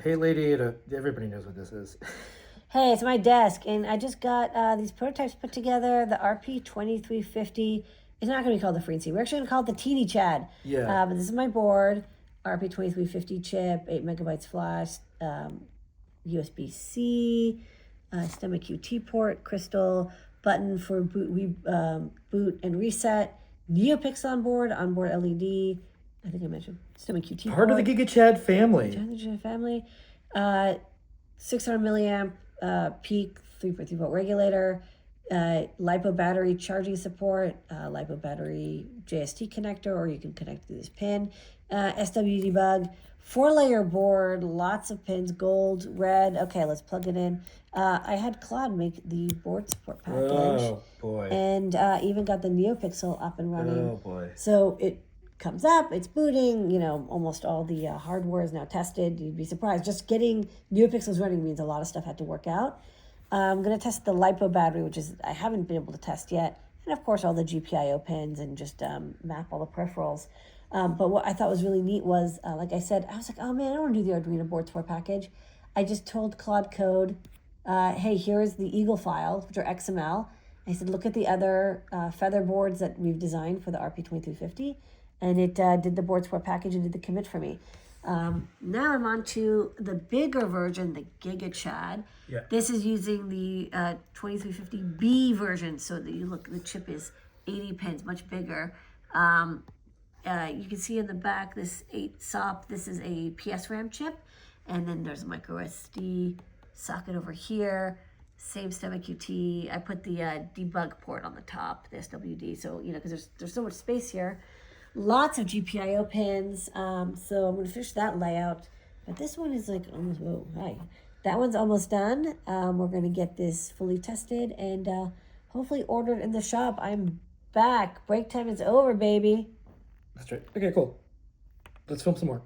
Hey, lady, everybody knows what this is. Hey, it's my desk, and I just got these prototypes put together. The RP2350. It's not going to be called the Frequency. We're actually going to call it the Tinychad. Yeah. But this is my board. RP2350 chip, 8 megabytes flash, USB C, STEMMA QT port, crystal button for boot and reset. NeoPix onboard LED. I think I mentioned STEMMA QT Part of the port. GigaChad family. Family. 600 milliamp peak 3.3 volt regulator, LiPo battery charging support, LiPo battery JST connector, or you can connect through this pin, SW debug, 4-layer board, lots of pins, gold, red. Okay, let's plug it in. I had Claude make the board support package. Oh, boy. And even got the NeoPixel up and running. Oh, boy. So it comes up, it's booting, almost all the hardware is now tested. You'd be surprised. Just getting NeoPixels running means a lot of stuff had to work out. I'm going to test the LiPo battery, which is I haven't been able to test yet. And of course, all the GPIO pins and just map all the peripherals. But what I thought was really neat was, like I said, I was like, oh man, I don't want to do the Arduino board support package. I just told Claude Code, hey, here's the Eagle files, which are XML. I said, look at the other feather boards that we've designed for the RP2350. And it did the board support package and did the commit for me. Now I'm on to the bigger version, the GigaChad. Yeah. This is using the 2350B version. So that you look, the chip is 80 pins, much bigger. You can see in the back this 8 SOP. This is a PS-RAM chip. And then there's a micro SD socket over here. Same STEMMA QT. I put the debug port on the top, the SWD. So, because there's so much space here. Lots of GPIO pins. So I'm going to finish that layout. But this one is like almost, whoa, hi. That one's almost done. We're going to get this fully tested and hopefully ordered in the shop. I'm back. Break time is over, baby. That's right. Okay, cool. Let's film some more.